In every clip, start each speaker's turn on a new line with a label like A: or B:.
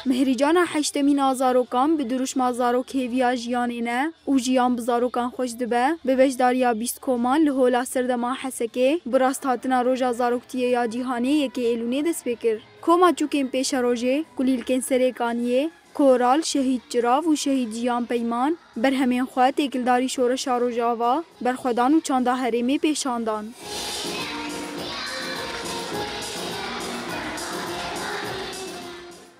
A: مهریجان هشتمین آزاروکان به دروشما زاروک هیویا جیانینه و جیان بزاروکان خوش دبه به بجداریا بیست کومان لحولا سردما حسکه براست هاتنا روژا زاروکتیه یا جیهانه یکی ایلونه دست بکر. کوما چوکین پیش روژه کلیلکن سریکانیه کورال شهید جراو و شهید جیان پیمان بر همین خواه تکلداری شورش روژاوا بر خودان و چانده حریمی پیشاندان.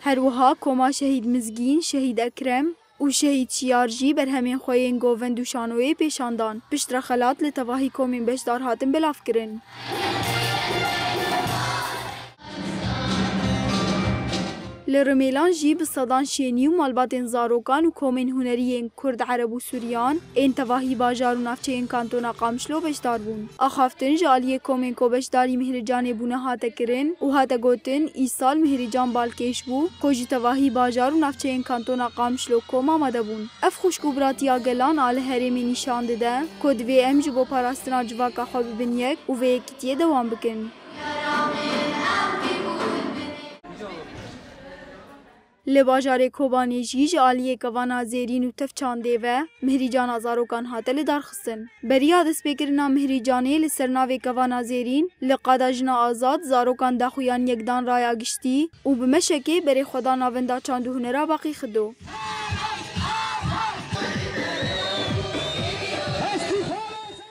A: هروها کوما شهید مزگین، شهید اکرم و شهید شیارجی بر همین خواه گووند و شانوی پیشاندان پشت رخلات لتواهی کومین بشدار هاتن بلاف کرن. لرمیلان جی بصدان شینی و مالباتین زاروکان و کومین هنرین کرد عرب و سوریان این تواهی باجار و نفچه این کانتونا قامشلو بشدار بون. آخافتن جالیه کومین کو بشداری مهرجان بونه هاته کرن و هاته گوتن ای سال مهرجان بالکش بو خوشی تواهی باجار و نفچه این کانتونا قامشلو کوم آمده بون. اف خوشگو براتیا گلان آل هریمی نشان دده کد وی ام جبو پاراستنا جواکا خواب بنیک و وی کتیه دوام بکن. لباجار کوبانی جیج آلیه کوانا زیرین و تفچانده و مهریجان آزاروکان هاتل دارخستن. بریا دست بکرنا مهریجانه لسرناوی کوانا زیرین لقادا جنا آزاد زاروکان داخویان یکدان رایا گشتی و بمشکه بری خدا ناوندا چاندو هنرا باقی خدو.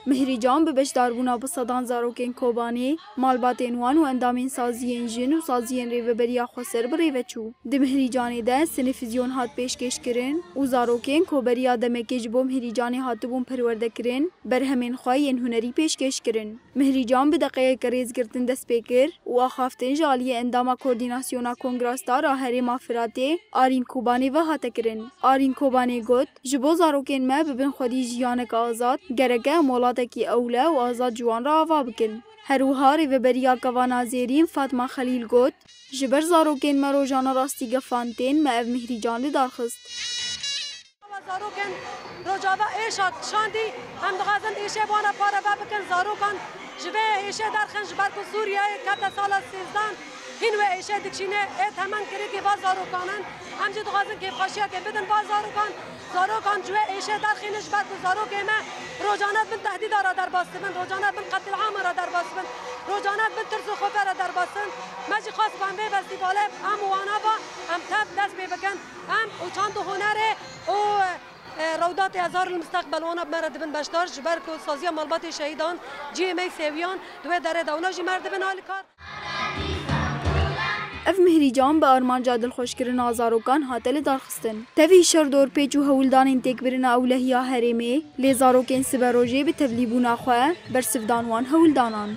A: مهریجان به بشداربونا بصدان زاروکین کوبانی مالباتین وان و اندامین سازیین جن و سازیین ریو بریا خسر بریو چو. ده مهریجانی ده سنفیزیون هات پیشکش کرن و زاروکین کوبریا دمکی جبو مهریجانی هاتبون پرورده کرن بر همین خواهین هنری پیشکش کرن. مهریجان به دقیقه کریز گرتن دست پیکر و آخافتن جالی انداما کوردیناسیونا کنگراستا هری مافراته آرین کوبانی و هات کرن. آرین کوبانی گوت جبو زاروکین ما ببن خودی جیانک آزاد گرگه مولات کی اوله و آزاد جوان را آوا بکن. هروها ریو بریا کوانا زیرین فاطمه خلیل گوت جبر زاروکین ما روژانا راستی گفانتین ما او مهریجان دارخست.
B: زاروکن روجاوا ایشاد شاندی هم دغازن ایشه بانا پارا و بکن زاروکان جوه ایشه درخن جبر کو سوریه کتا سالا سیزدان هین و ایشه دکشینه ایت همان کری که باز زاروکانن همجی دغازن که خاشیا که بدن باز زاروکان جوه ایشه درخین جبر کو زاروکه ما روجانات بن تهدید را در باستن روجانات بن قتل عام را در باستن روجانات بن ترس و خوف را در باستن ماجی خاص بان به وستی باله ام وانا با ام تاب دست بکن ام و چاند هنره او رودات ازار المستقبل وانا مرد بن بشدار جبر کو سازی مالبات شهیدان جی ام ای سیویان دو در دونا جی مرد بن الکار.
A: اف مهریجان به آرمان جادل خوشکرن آزاروکان هاتل دارخستن. توی شر دور پیچ و هولدان انتک برن اولهیا هریمه لیزاروکین سبروجه به تبلیبونا خواه بر سفدانوان هولدانان.